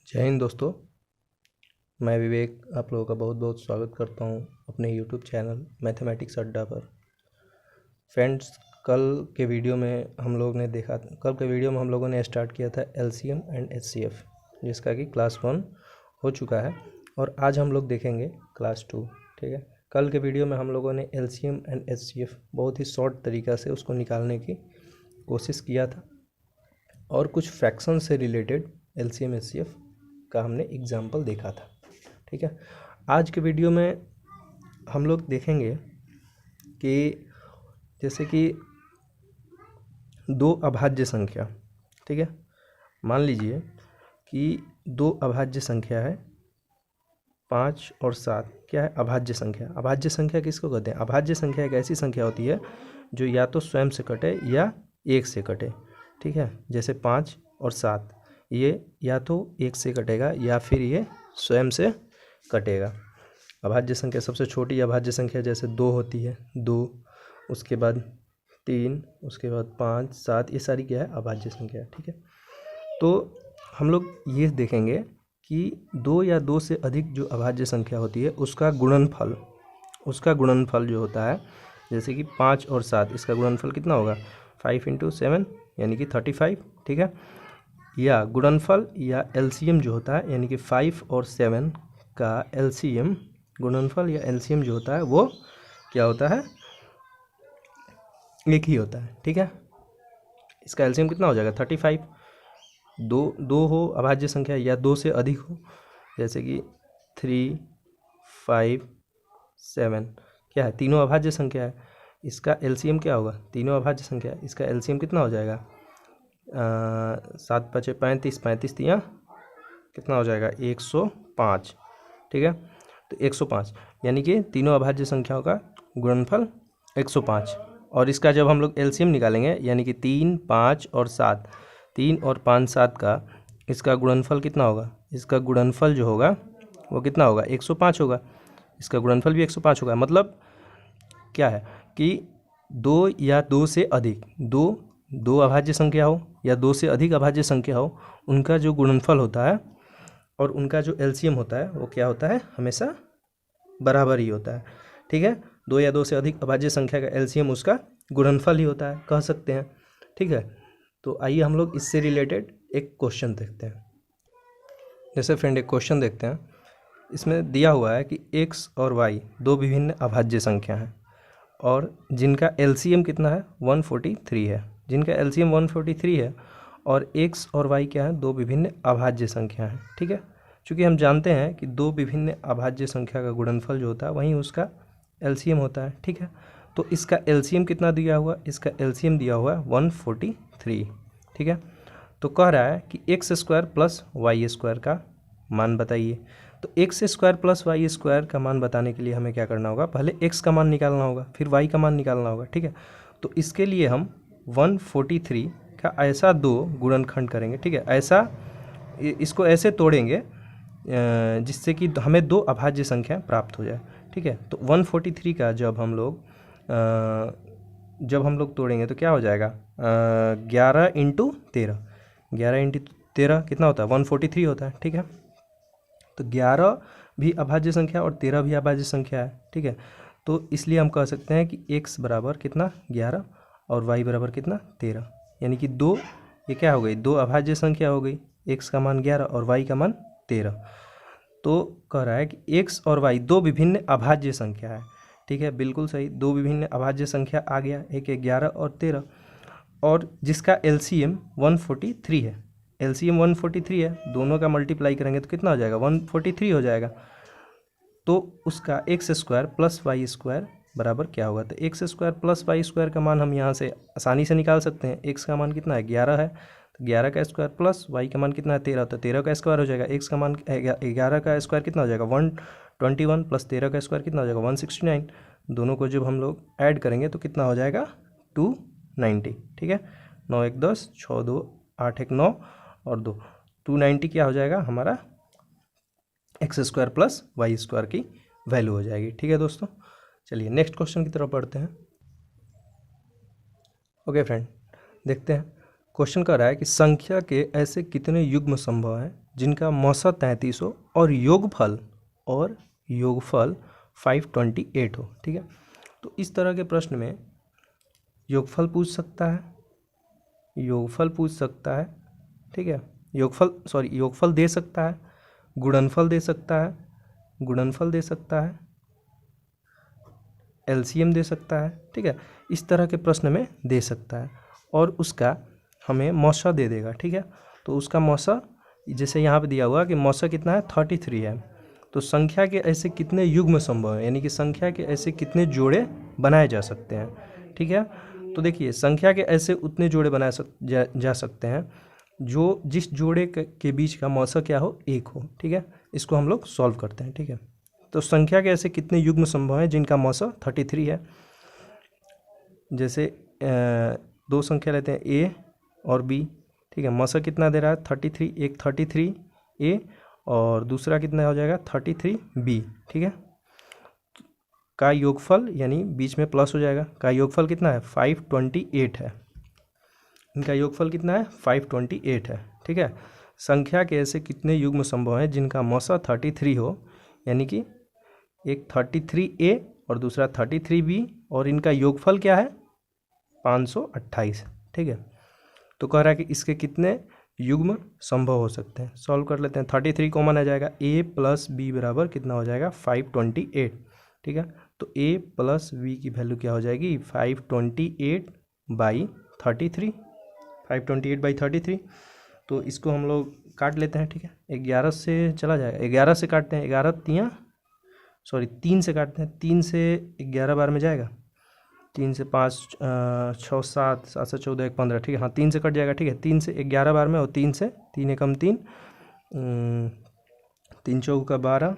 जय हिंद दोस्तों। मैं विवेक आप लोगों का बहुत बहुत स्वागत करता हूं अपने यूट्यूब चैनल मैथमेटिक्स अड्डा पर। फ्रेंड्स, कल के वीडियो में हम लोगों ने स्टार्ट किया था एलसीएम एंड एचसीएफ, जिसका कि क्लास 1 हो चुका है और आज हम लोग देखेंगे क्लास 2। ठीक है, कल के वीडियो में हम लोगों ने एलसीएम एंड एचसीएफ बहुत ही शॉर्ट तरीक़ा से उसको निकालने की कोशिश किया था और कुछ फ्रैक्शन से रिलेटेड एलसीएम एचसीएफ का हमने एग्जाम्पल देखा था। ठीक है, आज के वीडियो में हम लोग देखेंगे कि जैसे कि दो अभाज्य संख्या, ठीक है, मान लीजिए कि दो अभाज्य संख्या है 5 और 7। क्या है? अभाज्य संख्या। अभाज्य संख्या किसको कहते हैं? अभाज्य संख्या एक ऐसी संख्या होती है जो या तो स्वयं से कटे या एक से कटे। ठीक है, जैसे 5 और 7 ये या तो एक से कटेगा या फिर ये स्वयं से कटेगा। अभाज्य संख्या सबसे छोटी अभाज्य संख्या जैसे 2 होती है, 2, उसके बाद 3, उसके बाद 5, 7, ये सारी क्या है? अभाज्य संख्या है। ठीक है, तो हम लोग ये देखेंगे कि 2 या 2 से अधिक जो अभाज्य संख्या होती है उसका गुणनफल जो होता है, जैसे कि 5 और 7, इसका गुणनफल कितना होगा? 5 × 7 यानी कि 35। ठीक है, या गुणनफल या एलसीएम जो होता है, यानी कि 5 और 7 का एलसीएम, गुणनफल या एलसीएम जो होता है वो क्या होता है? एक ही होता है। ठीक है, इसका एलसीएम कितना हो जाएगा? 35। दो हो अभाज्य संख्या या 2 से अधिक हो, जैसे कि 3, 5, 7, क्या है? तीनों अभाज्य संख्या है, इसका एलसीएम क्या होगा? तीनों अभाज्य संख्या है, इसका एलसीएम कितना हो जाएगा? 7 × 5 = 35, 35 तियाँ कितना हो जाएगा? 105। ठीक है, तो 105 यानी कि तीनों अभाज्य संख्याओं का गुणनफल 105। और इसका जब हम लोग एलसीएम निकालेंगे, यानी कि 3, 5 और 7, 3 और 5, 7 का इसका गुणनफल कितना होगा? इसका गुणनफल जो होगा वो कितना होगा? 105 होगा। इसका गुणनफल भी 105 होगा। मतलब क्या है कि 2 या 2 से अधिक, दो अभाज्य संख्या हो या 2 से अधिक अभाज्य संख्या हो, उनका जो गुणनफल होता है और उनका जो एलसीएम होता है वो क्या होता है? हमेशा बराबर ही होता है। ठीक है, 2 या 2 से अधिक अभाज्य संख्या का एलसीएम उसका गुणनफल ही होता है, कह सकते हैं। ठीक है, तो आइए हम लोग इससे रिलेटेड एक क्वेश्चन देखते हैं। जैसे फ्रेंड एक क्वेश्चन देखते हैं, इसमें दिया हुआ है कि x और y दो विभिन्न अभाज्य संख्या हैं और जिनका एलसीएम कितना है? 143 है। जिनका एलसीएम 143 है और x और y क्या है? दो विभिन्न अभाज्य संख्या हैं। ठीक है, चूँकि हम जानते हैं कि दो विभिन्न अभाज्य संख्या का गुणनफल जो होता है वहीं उसका एलसीएम होता है। ठीक है, तो इसका एलसीएम कितना दिया हुआ? इसका एलसीएम दिया हुआ है 143। ठीक है, तो कह रहा है कि x² + y² का मान बताइए। तो x² + y² का मान बताने के लिए हमें क्या करना होगा? पहले x का मान निकालना होगा, फिर y का मान निकालना होगा। ठीक है, तो इसके लिए हम 143 का ऐसा दो गुणनखंड करेंगे। ठीक है, ऐसा इसको ऐसे तोड़ेंगे जिससे कि हमें दो अभाज्य संख्या प्राप्त हो जाए। ठीक है, तो 143 का जब हम लोग तोड़ेंगे तो क्या हो जाएगा? 11 × 13, 11 × 13 कितना होता है? 143 होता है। ठीक है, तो 11 भी अभाज्य संख्या और 13 भी अभाज्य संख्या है। ठीक है, तो इसलिए हम कह सकते हैं कि x बराबर कितना? 11 और y बराबर कितना? 13, यानी कि दो, ये क्या हो गई? दो अभाज्य संख्या हो गई, x का मान 11 और y का मान 13। तो कह रहा है कि x और y दो विभिन्न अभाज्य संख्या है। ठीक है, बिल्कुल सही, दो विभिन्न अभाज्य संख्या आ गया, एक 11 और 13, और जिसका एलसीएम 143 है। एलसीएम 143 है, दोनों का मल्टीप्लाई करेंगे तो कितना हो जाएगा? 143 हो जाएगा। तो उसका x² + y² बराबर क्या होगा? तो x² + y² का मान हम यहाँ से आसानी से निकाल सकते हैं। x का मान कितना है? 11 है, तो 11 का स्क्वायर प्लस y का मान कितना है? 13, तो 13 का स्क्वायर हो जाएगा। x का मान 11 का स्क्वायर कितना हो जाएगा? 121 + 13 का स्क्वायर कितना हो जाएगा? 169। दोनों को जब हम लोग ऐड करेंगे तो कितना हो जाएगा? 290। ठीक है, 9 × 1 = 10, 6 × 2 = 8, 1 = 9 और 2, 290 क्या हो जाएगा? हमारा x² + y² की वैल्यू हो जाएगी। ठीक है दोस्तों, चलिए नेक्स्ट क्वेश्चन की तरफ बढ़ते हैं। ओके फ्रेंड, देखते हैं क्वेश्चन कर रहा है कि संख्या के ऐसे कितने युग्म संभव हैं जिनका मौसा 33 हो और योगफल 528 हो। ठीक है, तो इस तरह के प्रश्न में योगफल पूछ सकता है, ठीक है, योगफल दे सकता है, गुणनफल दे सकता है, एलसीएम दे सकता है। ठीक है, इस तरह के प्रश्न में दे सकता है और उसका हमें मौसा दे देगा। ठीक है, तो उसका मौसा जैसे यहाँ पे दिया हुआ कि मौसा कितना है 33 है, तो संख्या के ऐसे कितने युग्म संभव है, यानी कि संख्या के ऐसे कितने जोड़े बनाए जा सकते हैं। ठीक है, तो देखिए संख्या के ऐसे उतने जोड़े बनाए जा सकते हैं जो जिस जोड़े के बीच का मौसा क्या हो 1 हो। ठीक है, इसको हम लोग सॉल्व करते हैं। ठीक है, तो संख्या के ऐसे कितने युग्म संभव हैं जिनका मौसा 33 है। जैसे दो संख्या लेते हैं ए और बी। ठीक है, मौसा कितना दे रहा है 33, एक 33 ए और दूसरा कितना हो जाएगा 33 बी। ठीक है, का योगफल यानी बीच में प्लस हो जाएगा, का योगफल कितना है 528 है। इनका योगफल कितना है 528 है। ठीक है, संख्या के ऐसे कितने युग्म संभव हैं जिनका मौसा 33 हो, यानी कि एक 33A और दूसरा 33B और इनका योगफल क्या है 528। ठीक है, तो कह रहा है कि इसके कितने युग्म संभव हो सकते हैं। सॉल्व कर लेते हैं। 33 कॉमन आ जाएगा, A + B बराबर कितना हो जाएगा 528। ठीक है, तो A + B की वैल्यू क्या हो जाएगी 528/33। 528/33, तो इसको हम लोग काट लेते हैं। ठीक है, 11 से चला जाएगा, 11 से काटते हैं, 3 से काटते हैं, 3 से 11 बार में जाएगा, 3 से 5 6 7 7 से 14 1 15। ठीक है, हाँ 3 से कट जाएगा। ठीक है, 3 से 11 बार में और 3 से 3 एकम 3, 3 चौका 12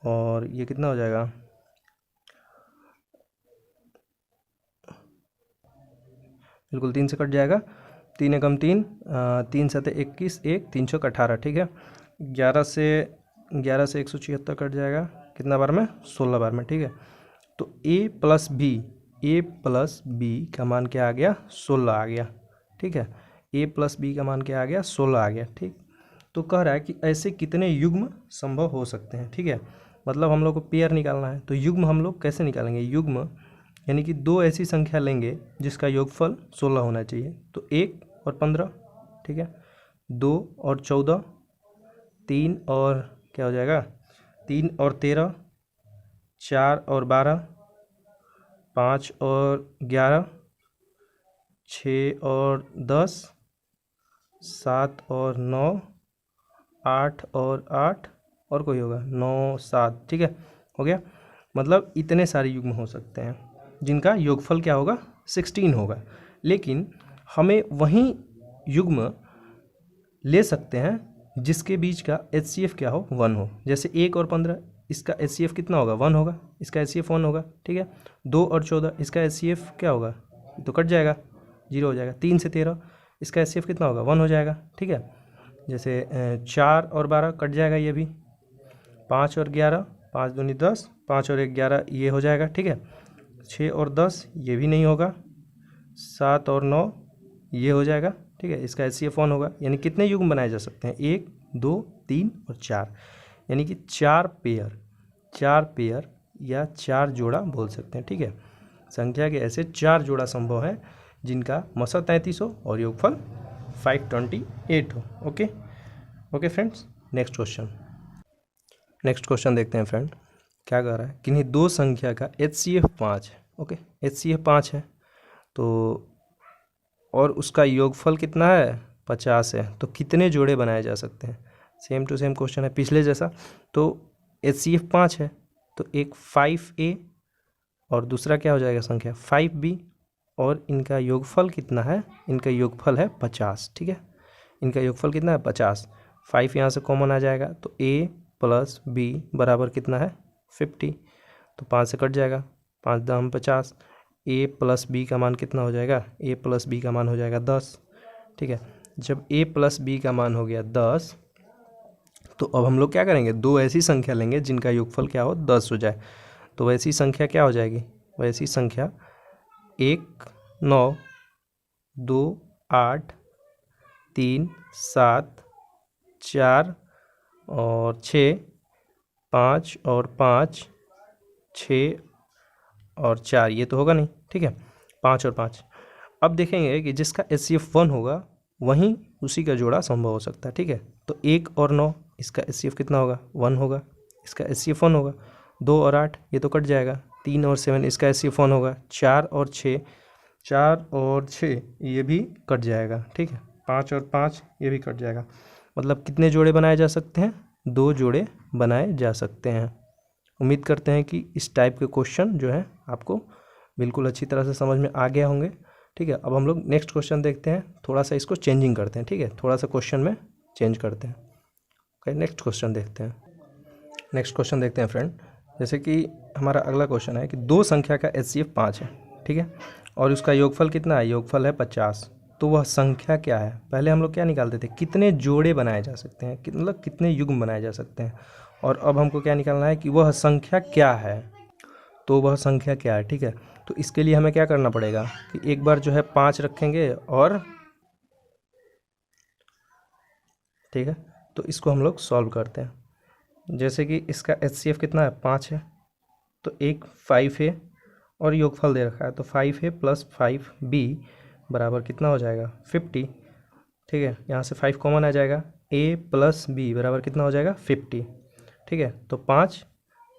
और ये कितना हो जाएगा बिल्कुल 3 से कट जाएगा, 3 एकम 3, 3 7 21 1 3 चौक 18। ठीक है, 11 से 176 कट जाएगा कितना बार में 16 बार में। ठीक है, तो A + B का मान क्या आ गया 16 आ गया। ठीक है, A + B का मान क्या आ गया 16 आ गया। ठीक, तो कह रहा है कि ऐसे कितने युग्म संभव हो सकते हैं। ठीक है, मतलब हम लोग को पेयर निकालना है, तो युग्म हम लोग कैसे निकालेंगे, युग्म यानी कि दो ऐसी संख्या लेंगे जिसका योगफल 16 होना चाहिए, तो 1 और 15। ठीक है, 2 और 14, 3 और क्या हो जाएगा 3 और 13, 4 और 12, 5 और 11, 6 और 10, 7 और 9, 8 और 8 और कोई होगा 9 7। ठीक है, हो गया, मतलब इतने सारे युग्म हो सकते हैं जिनका योगफल क्या होगा 16 होगा। लेकिन हमें वही युग्म ले सकते हैं जिसके बीच का HCF क्या हो 1 हो। जैसे 1 और 15, इसका HCF कितना होगा 1 होगा, इसका HCF 1 होगा। ठीक है, 2 और 14, इसका HCF क्या होगा तो कट जाएगा 0 हो जाएगा। 3 से 13, इसका HCF कितना होगा 1 हो जाएगा। ठीक है, जैसे 4 और 12 कट जाएगा, ये भी 5 और 11, 5 दूनी 10, 5 और 11 ये हो जाएगा। ठीक है, 6 और 10 ये भी नहीं होगा, 7 और 9 ये हो जाएगा। ठीक है, इसका HCF 1 होगा। यानी कितने युग्म बनाए जा सकते हैं 1 2 3 और 4, यानी कि 4 पेयर या 4 जोड़ा बोल सकते हैं। ठीक है, संख्या के ऐसे 4 जोड़ा संभव है जिनका मौसा 33 हो और योगफल 528 हो। ओके फ्रेंड्स, नेक्स्ट क्वेश्चन देखते हैं फ्रेंड। क्या कह रहा है, किन्हीं दो संख्या का HCF 5 है। ओके, HCF 5 है तो और उसका योगफल कितना है 50 है, तो कितने जोड़े बनाए जा सकते हैं। सेम टू सेम क्वेश्चन है पिछले जैसा। तो HCF 5 है तो एक 5A और दूसरा क्या हो जाएगा संख्या 5B और इनका योगफल कितना है, इनका योगफल है 50। ठीक है, इनका योगफल कितना है 50। 5 यहाँ से कॉमन आ जाएगा तो A + B बराबर कितना है 50, तो 5 से कट जाएगा, 5 दाम 50। A + B का मान कितना हो जाएगा, A + B का मान हो जाएगा 10। ठीक है, जब A + B का मान हो गया 10, तो अब हम लोग क्या करेंगे, दो ऐसी संख्या लेंगे जिनका योगफल क्या हो 10 हो जाए। तो वैसी संख्या क्या हो जाएगी, वैसी संख्या 1 9 2 8, 3, 7, 4 और 6, 5 और 5, 6 और 4, ये तो होगा नहीं, ठीक है, 5 और 5। अब देखेंगे कि जिसका HCF 1 होगा वहीं उसी का जोड़ा संभव हो सकता है, ठीक है। तो 1 और 9, इसका HCF कितना होगा, 1 होगा, इसका HCF 1 होगा। 2 और 8, ये तो कट जाएगा। 3 और 7, इसका HCF 1 होगा। 4 और 6, 4 और 6 ये भी कट जाएगा, ठीक है। 5 और 5 ये भी कट जाएगा। मतलब कितने जोड़े बनाए जा सकते हैं, 2 जोड़े बनाए जा सकते हैं। उम्मीद करते हैं कि इस टाइप के क्वेश्चन जो है आपको बिल्कुल अच्छी तरह से समझ में आ गया होंगे, ठीक है। अब हम लोग नेक्स्ट क्वेश्चन देखते हैं, थोड़ा सा इसको चेंजिंग करते हैं, ठीक है, थोड़ा सा क्वेश्चन में चेंज करते हैं। ओके, नेक्स्ट क्वेश्चन देखते हैं फ्रेंड। जैसे कि हमारा अगला क्वेश्चन है कि दो संख्या का HCF 5 है, ठीक है, और उसका योगफल कितना है, योगफल है 50। तो वह संख्या क्या है। पहले हम लोग क्या निकालते थे, कितने जोड़े बनाए जा सकते हैं, मतलब कितने युग्म बनाए जा सकते हैं। और अब हमको क्या निकालना है कि वह संख्या क्या है। तो वह संख्या क्या है, ठीक है। तो इसके लिए हमें क्या करना पड़ेगा कि एक बार जो है 5 रखेंगे और, ठीक है, तो इसको हम लोग सॉल्व करते हैं। जैसे कि इसका HCF कितना है, 5 है, तो एक 5 है और योगफल दे रखा है, तो 5A + 5B बराबर कितना हो जाएगा, 50, ठीक है। यहाँ से 5 कॉमन आ जाएगा, A + B बराबर कितना हो जाएगा, 50, ठीक है। तो 5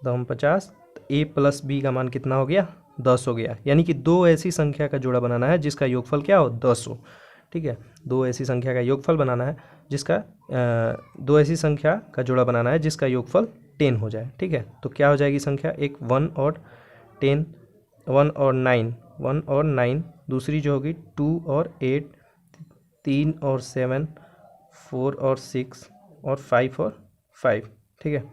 दम 50, तो A + B का मान कितना हो गया, 10 हो गया। यानी कि दो ऐसी संख्या का जोड़ा बनाना है जिसका योगफल क्या हो, 10 हो, ठीक है। दो ऐसी संख्या का योगफल बनाना है जिसका दो ऐसी संख्या का जोड़ा बनाना है जिसका योगफल 10 हो जाए, ठीक है। तो क्या हो जाएगी संख्या, एक 1 और 10, 1 और 9, 1 और 9, दूसरी जो होगी 2 और 8, 3 और 7, 4 और 6 और 5 और 5, ठीक है,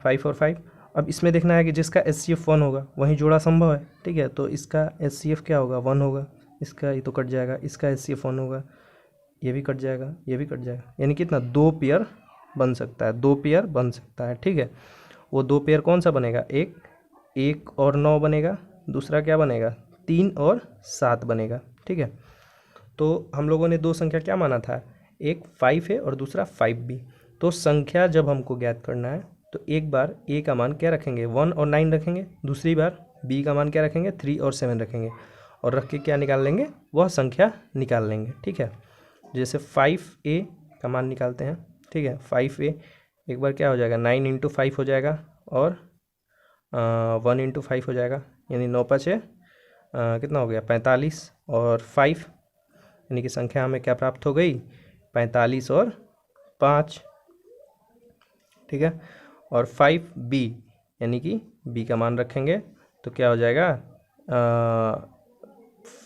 5 और 5। अब इसमें देखना है कि जिसका HCF 1 होगा वहीं जोड़ा संभव है, ठीक है। तो इसका HCF क्या होगा, 1 होगा, इसका ये तो कट जाएगा, इसका HCF 1 होगा, ये भी कट जाएगा, ये भी कट जाएगा। यानी कितना, 2 पेयर बन सकता है, 2 पेयर बन सकता है, ठीक है। वो 2 पेयर कौन सा बनेगा, एक 1 और 9 बनेगा, दूसरा क्या बनेगा, 3 और 7 बनेगा, ठीक है। तो हम लोगों ने दो संख्या क्या माना था, एक 5 है और दूसरा 5B। तो संख्या जब हमको ज्ञात करना है तो एक बार A का मान क्या रखेंगे, 1 और 9 रखेंगे, दूसरी बार B का मान क्या रखेंगे, 3 और 7 रखेंगे, और रख के क्या निकाल लेंगे, वह संख्या निकाल लेंगे, ठीक है। जैसे 5A का मान निकालते हैं, ठीक है। 5A एक बार क्या हो जाएगा, 9 × 5 हो जाएगा और 1 × 5 हो जाएगा, यानी 9 × 5 कितना हो गया, 45 और 5, यानी कि संख्या हमें क्या प्राप्त हो गई, 45 और 5, ठीक है। और 5B यानी कि B का मान रखेंगे तो क्या हो जाएगा,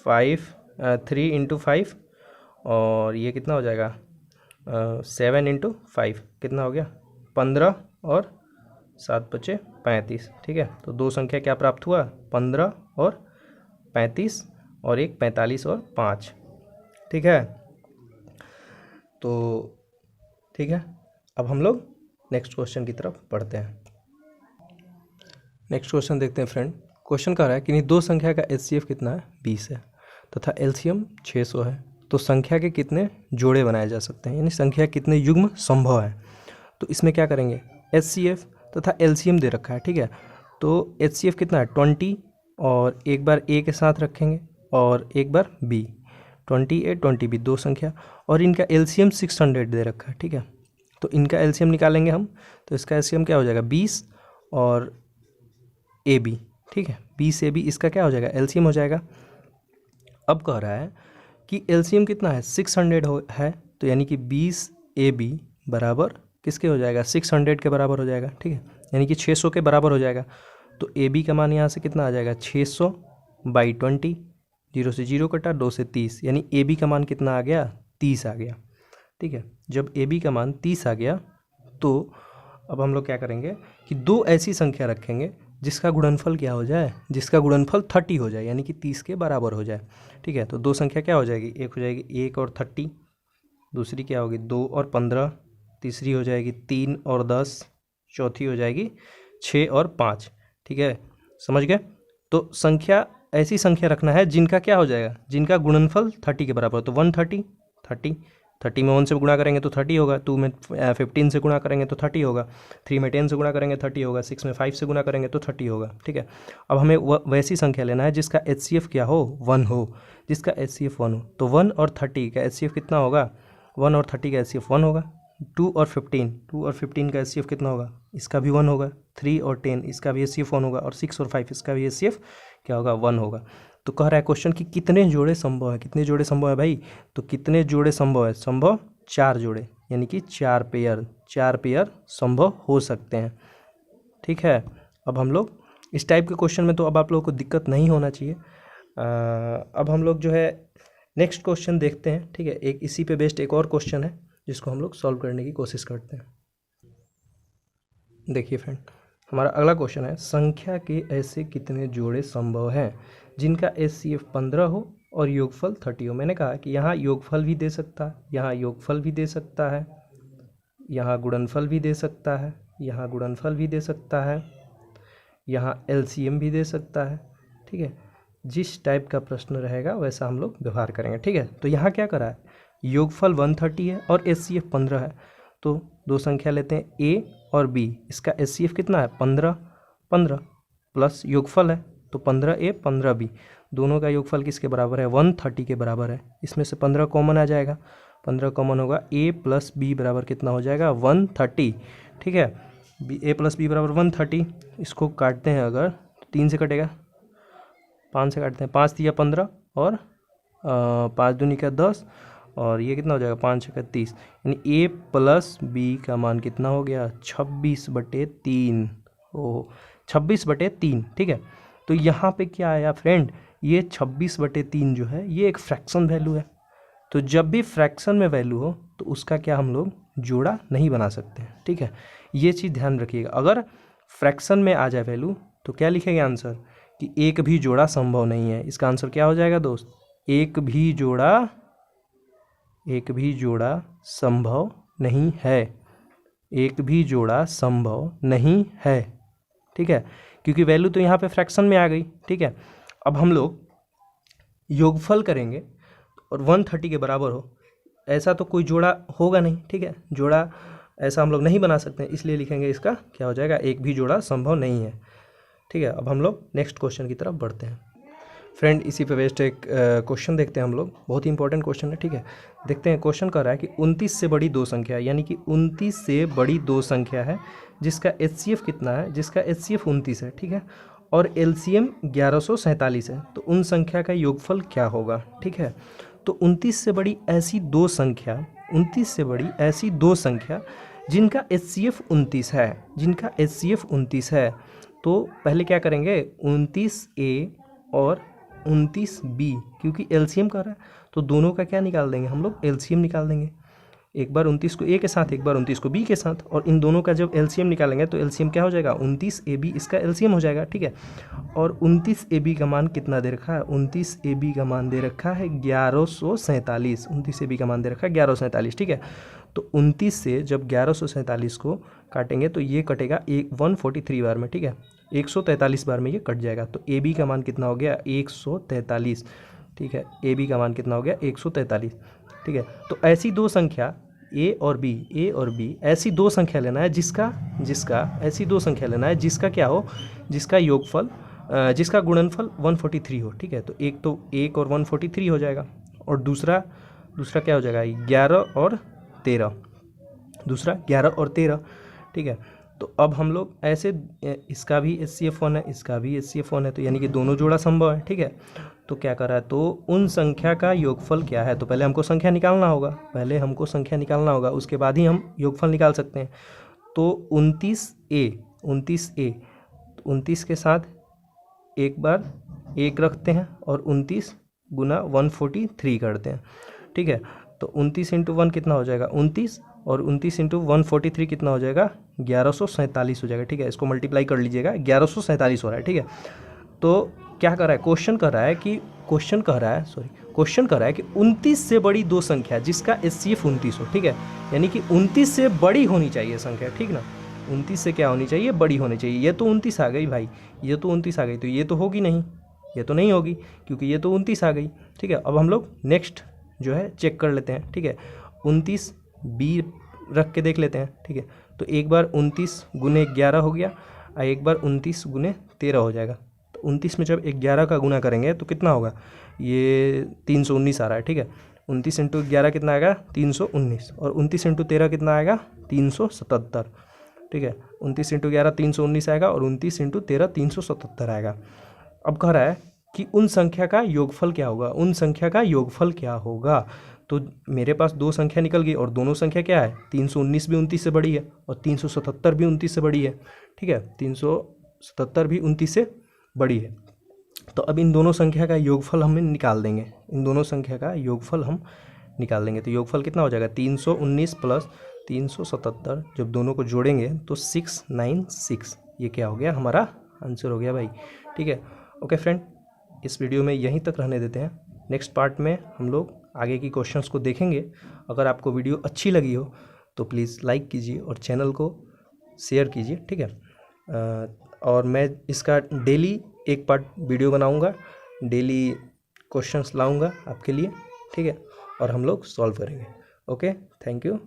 3 × 5 और ये कितना हो जाएगा, 7 × 5 कितना हो गया, 15 और 7 × 5 35, ठीक है। तो दो संख्या क्या प्राप्त हुआ, 15 और 35, और एक 45 और 5, ठीक है। तो ठीक है, अब हम लोग नेक्स्ट क्वेश्चन की तरफ बढ़ते हैं। नेक्स्ट क्वेश्चन देखते हैं फ्रेंड। क्वेश्चन कह रहा है कि दो संख्या का HCF कितना है, 20 है, तथा LCM 600 है। तो संख्या के कितने जोड़े बनाए जा सकते हैं, यानी संख्या कितने युग्म संभव है। तो इसमें क्या करेंगे, HCF तथा LCM दे रखा है, ठीक है। तो HCF कितना है, 20, और एक बार A के साथ रखेंगे और एक बार B, 20A 20B दो संख्या, और इनका LCM 600 दे रखा है, ठीक है। तो इनका LCM निकालेंगे हम, तो इसका LCM क्या हो जाएगा, 20 और AB, ठीक है, 20 AB इसका क्या हो जाएगा, LCM हो जाएगा। अब कह रहा है कि LCM कितना है, 600 है, तो यानी कि 20 AB बराबर किसके हो जाएगा, 600 के बराबर हो जाएगा, ठीक है, यानी कि 600 के बराबर हो जाएगा। तो AB का मान यहाँ से कितना आ जाएगा, 600/20, 0 से 0 कटा, 2 से 30, यानी AB का मान कितना आ गया, 30 आ गया, ठीक है। जब AB का मान 30 आ गया तो अब हम लोग क्या करेंगे कि दो ऐसी संख्या रखेंगे जिसका गुणनफल क्या हो जाए, जिसका गुणनफल 30 हो जाए, यानी कि 30 के बराबर हो जाए, ठीक है। तो दो संख्या क्या हो जाएगी, एक हो जाएगी 1 और 30, दूसरी क्या होगी 2 और 15, तीसरी हो जाएगी 3 और 10, चौथी हो जाएगी 6 और 5, ठीक है, समझ गए। तो संख्या ऐसी संख्या रखना है जिनका क्या हो जाएगा, जिनका गुणनफल 30 के बराबर हो। तो 130, 30 में 1 से गुणा करेंगे तो 30 होगा, 2 में 15 से गुणा करेंगे तो 30 होगा, 3 में 10 से गुणा करेंगे 30 होगा, 6 में 5 से गुणा करेंगे तो 30 होगा। ठीक है, अब हमें वैसी संख्या लेना है जिसका HCF क्या हो, 1 हो, जिसका HCF 1 हो। तो 1 और 30 का HCF कितना होगा, 1 और 30 का HCF 1 होगा। 2 और 15 का HCF कितना होगा, इसका भी 1 होगा। 3 और 10 इसका भी HCF 1 होगा, और 6 और 5 इसका भी HCF क्या होगा, 1 होगा। तो कह रहा है क्वेश्चन कि कितने जोड़े संभव है, कितने जोड़े संभव है भाई, तो कितने जोड़े संभव है, संभव 4 जोड़े, यानी कि 4 पेयर संभव हो सकते हैं। ठीक है, अब हम लोग इस टाइप के क्वेश्चन में तो अब आप लोगों को दिक्कत नहीं होना चाहिए। अब हम लोग जो है नेक्स्ट क्वेश्चन देखते हैं। ठीक है, एक इसी पे बेस्ड एक और क्वेश्चन है जिसको हम लोग सॉल्व करने की कोशिश करते हैं। देखिए फ्रेंड, हमारा अगला क्वेश्चन है, संख्या के ऐसे कितने जोड़े संभव हैं जिनका HCF 15 हो और योगफल 30 हो। मैंने कहा कि यहाँ योगफल भी दे सकता है, यहाँ योगफल भी दे सकता है, यहाँ गुणनफल भी दे सकता है, यहाँ गुणनफल भी दे सकता है, यहाँ LCM भी दे सकता है। ठीक है, जिस टाइप का प्रश्न रहेगा वैसा हम लोग व्यवहार करेंगे। ठीक है, तो यहाँ क्या करा है, योगफल 130 है और HCF 15 है। तो दो संख्या लेते हैं A और B, इसका HCF कितना है, 15 प्लस योगफल है तो 15A 15B, दोनों का योगफल किसके बराबर है, 130 के बराबर है। इसमें से 15 कॉमन आ जाएगा, 15 कॉमन होगा, A प्लस B बराबर कितना हो जाएगा, 130। ठीक है, A प्लस B बराबर 130। इसको काटते हैं अगर, 3 से कटेगा, 5 से काटते हैं, 5 दिया 15 और 5 दूनी का 10, और ये कितना हो जाएगा, 5 छक्का 30, यानी A प्लस B का मान कितना हो गया, 26/3। ओह, 26/3। ठीक है, तो यहाँ पे क्या आया फ्रेंड, ये 26/3 जो है ये एक फ्रैक्शन वैल्यू है। तो जब भी फ्रैक्शन में वैल्यू हो तो उसका क्या हम लोग जोड़ा नहीं बना सकते हैं। ठीक है, ये चीज़ ध्यान रखिएगा। अगर फ्रैक्शन में आ जाए वैल्यू तो क्या लिखेंगे आंसर, कि एक भी जोड़ा संभव नहीं है। इसका आंसर क्या हो जाएगा दोस्त, एक भी जोड़ा संभव नहीं है, एक भी जोड़ा संभव नहीं है। ठीक है, क्योंकि वैल्यू तो यहाँ पे फ्रैक्शन में आ गई। ठीक है, अब हम लोग योगफल करेंगे और 130 के बराबर हो, ऐसा तो कोई जोड़ा होगा नहीं। ठीक है, जोड़ा ऐसा हम लोग नहीं बना सकते हैं, इसलिए लिखेंगे इसका क्या हो जाएगा, एक भी जोड़ा संभव नहीं है। ठीक है, अब हम लोग नेक्स्ट क्वेश्चन की तरफ बढ़ते हैं। फ्रेंड, इसी पे बेस्ड एक क्वेश्चन देखते हैं हम लोग, बहुत ही इंपॉर्टेंट क्वेश्चन है। ठीक है, देखते हैं। क्वेश्चन कह रहा है कि 29 से बड़ी दो संख्या, यानी कि 29 से बड़ी दो संख्या है जिसका HCF कितना है, जिसका HCF 29 है। ठीक है, और LCM 1147 है, तो उन संख्या का योगफल क्या होगा। ठीक है, तो 29 से बड़ी ऐसी दो संख्या, 29 से बड़ी ऐसी दो संख्या जिनका HCF 29 है, जिनका HCF 29 है। तो पहले क्या करेंगे, 29A और 29B, क्योंकि LCM कर रहा है तो दोनों का क्या निकाल देंगे हम लोग, LCM निकाल देंगे। एक बार 29 को A के साथ, एक बार 29 को B के साथ, और इन दोनों का जब LCM निकालेंगे तो LCM क्या हो जाएगा, 29AB इसका LCM हो जाएगा। ठीक है, और 29AB का मान कितना दे रखा है, 29AB का मान दे रखा है 1147, 29AB का मान दे रखा है 1147। ठीक है, तो 29 से जब 1147 को काटेंगे तो ये कटेगा 143 बार में। ठीक है, 143 बार में ये कट जाएगा, तो AB का मान कितना हो गया, 143। ठीक है, AB का मान कितना हो गया, 143। ठीक है, तो ऐसी दो संख्या A और B, ऐसी दो संख्या लेना है ऐसी दो संख्या लेना है जिसका क्या हो, जिसका योगफल, जिसका गुणनफल 143 हो। ठीक है, तो एक तो 1 और 143 हो जाएगा, और दूसरा क्या हो जाएगा, 11 और 13, दूसरा 11 और 13। ठीक है, तो अब हम लोग ऐसे, इसका भी HCF 1 है, इसका भी HCF 1 है, तो यानी कि दोनों जोड़ा संभव है। ठीक है, तो क्या करा है, तो उन संख्या का योगफल क्या है, तो पहले हमको संख्या निकालना होगा, उसके बाद ही हम योगफल निकाल सकते हैं। तो 29A 29 के साथ एक बार 1 रखते हैं और 29 गुना 143 करते हैं। ठीक है, तो 29 × 1 कितना हो जाएगा, 29, और 29 × 143 कितना हो जाएगा, 1147 हो जाएगा। ठीक है, इसको मल्टीप्लाई कर लीजिएगा, 1147 हो रहा है। ठीक है, तो क्या कर रहा है, क्वेश्चन कर रहा है कि 29 से बड़ी दो संख्या जिसका HCF 29 हो। ठीक है, यानी कि 29 से बड़ी होनी चाहिए संख्या। ठीक ना, 29 से क्या होनी चाहिए, बड़ी होनी चाहिए। ये तो 29 आ गई भाई, ये तो 29 आ गई, तो ये तो होगी नहीं, ये तो नहीं होगी क्योंकि ये तो 29 आ गई। ठीक है, अब हम लोग नेक्स्ट जो है चेक कर लेते हैं। ठीक है, 29 बी रख के देख लेते हैं। ठीक है, तो एक बार 29 गुने 11 हो गया और एक बार 29 गुने 13 हो जाएगा। तो 29 में जब 11 का गुना करेंगे तो कितना होगा, ये 319 आ रहा है। ठीक है, 29 इंटू 11 कितना आएगा 319, और 29 इंटू 13 कितना आएगा 377। ठीक है, 29 इंटू 11 319 आएगा और 29 इंटू 13 377 आएगा। अब कह रहा है कि उन संख्या का योगफल क्या होगा, उन संख्या का योगफल क्या होगा। तो मेरे पास दो संख्या निकल गई और दोनों संख्या क्या है, 319 भी 29 से बड़ी है और 377 भी 29 से बड़ी है। ठीक है, 377 भी 29 से बड़ी है। तो अब इन दोनों संख्या का योगफल हम निकाल देंगे, इन दोनों संख्या का योगफल हम निकाल देंगे। तो योगफल कितना हो जाएगा 319 प्लस 377, जब दोनों को जोड़ेंगे तो 696। ये क्या हो गया, हमारा आंसर हो गया भाई। ठीक है, ओके फ्रेंड, इस वीडियो में यहीं तक रहने देते हैं। नेक्स्ट पार्ट में हम लोग आगे की क्वेश्चंस को देखेंगे। अगर आपको वीडियो अच्छी लगी हो तो प्लीज़ लाइक कीजिए और चैनल को शेयर कीजिए। ठीक है, और मैं इसका डेली एक पार्ट वीडियो बनाऊंगा, डेली क्वेश्चंस लाऊंगा आपके लिए। ठीक है, और हम लोग सॉल्व करेंगे। Okay, thank you.